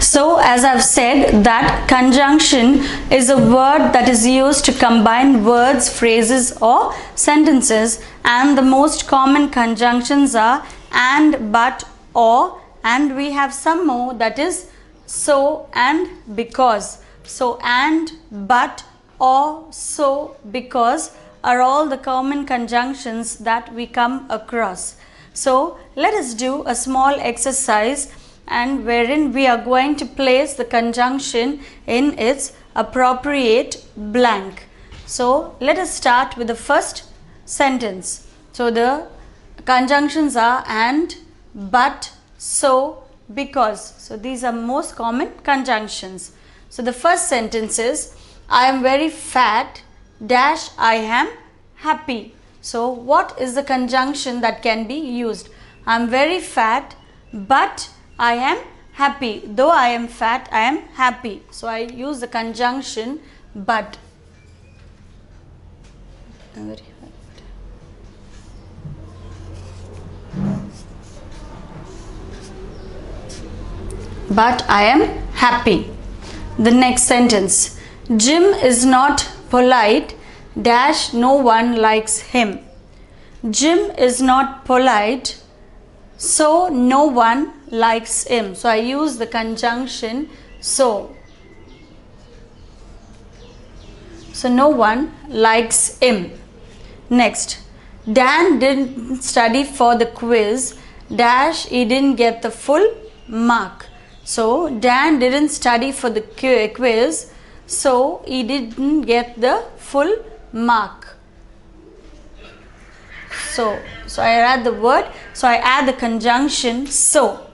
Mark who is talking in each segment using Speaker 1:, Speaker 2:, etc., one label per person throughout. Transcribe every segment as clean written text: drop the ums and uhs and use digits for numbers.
Speaker 1: So as I've said, that conjunction is a word that is used to combine words, phrases or sentences, and the most common conjunctions are and, but, or, and we have some more, that is so and because. So and, but, or, so, because are all the common conjunctions that we come across. So let us do a small exercise, and wherein we are going to place the conjunction in its appropriate blank. So let us start with the first sentence. So the conjunctions are and, but, so, because. So these are most common conjunctions. So the first sentence is, I am very fat dash I am happy. So what is the conjunction that can be used? I am very fat but I am happy. Though I am fat, I am happy. So I use the conjunction but. I'm very fat. But I am happy. The next sentence. Jim is not polite dash no one likes him. Jim is not polite, so no one likes him. So I use the conjunction so. So no one likes him. Next. Dan didn't study for the quiz dash he didn't get the full mark. So Dan didn't study for the quiz, so he didn't get the full mark. So I add the word, so I add the conjunction so.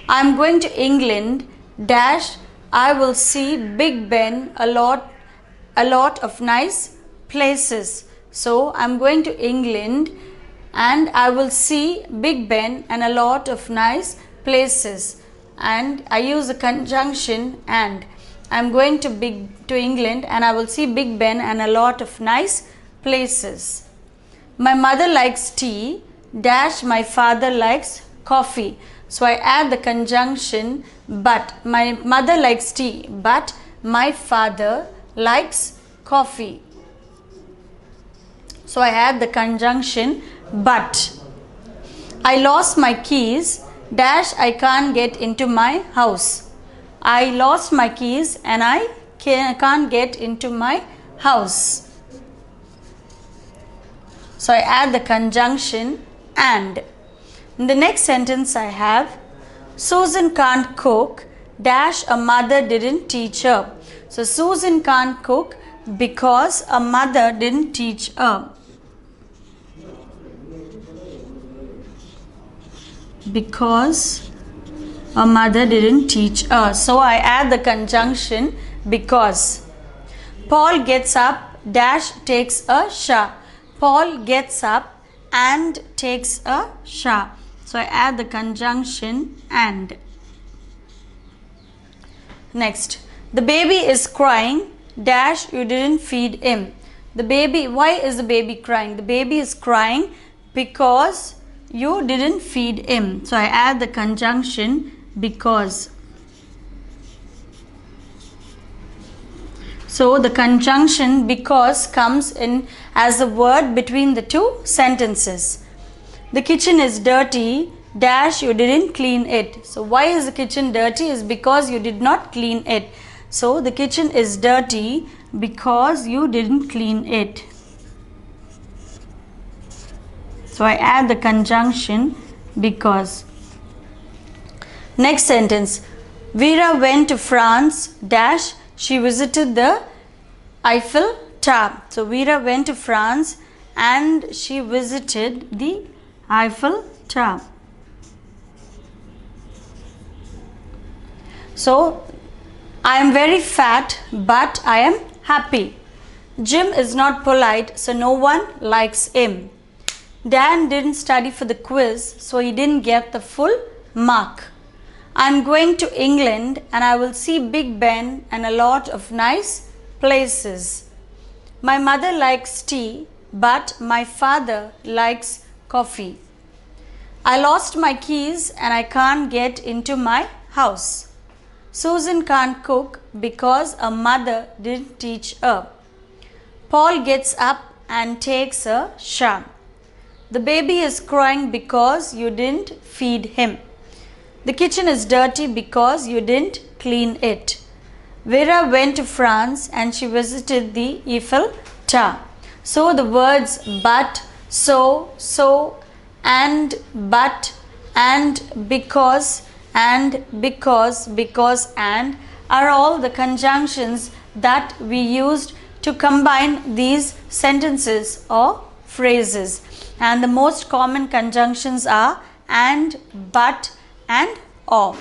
Speaker 1: I am going to England dash I will see Big Ben a lot of nice places. So I am going to England and I will see Big Ben and a lot of nice places. And I use the conjunction and. I am going to England and I will see Big Ben and a lot of nice places. My mother likes tea dash my father likes coffee. So I add the conjunction but. My mother likes tea but my father likes coffee. So I add the conjunction but. I lost my keys dash I can't get into my house. I lost my keys and I can't get into my house. So I add the conjunction and. In the next sentence I have, Susan can't cook dash a mother didn't teach her. So Susan can't cook because a mother didn't teach her. Because a mother didn't teach her. So I add the conjunction because. Paul gets up dash takes a shower. Paul gets up and takes a shower. So I add the conjunction and. Next. The baby is crying dash you didn't feed him. The baby, why is the baby crying? The baby is crying because you didn't feed him. So I add the conjunction because. So the conjunction because comes in as a word between the two sentences. The kitchen is dirty dash you didn't clean it. So why is the kitchen dirty? Is because you did not clean it. So the kitchen is dirty because you didn't clean it. So I add the conjunction because. Next sentence. Vera went to France dash she visited the Eiffel Tower. So Vera went to France and she visited the Eiffel Tower. So I am very fat but I am happy. Jim is not polite, so no one likes him. Dan didn't study for the quiz, so he didn't get the full mark. I'm going to England and I will see Big Ben and a lot of nice places. My mother likes tea, but my father likes coffee. I lost my keys and I can't get into my house. Susan can't cook because her mother didn't teach her. Paul gets up and takes a shower. The baby is crying because you didn't feed him. The kitchen is dirty because you didn't clean it. Vera went to France and she visited the Eiffel Tower. So the words but, so, and, but, and, because, and, because, and are all the conjunctions that we used to combine these sentences or phrases. And the most common conjunctions are and, but, and, or.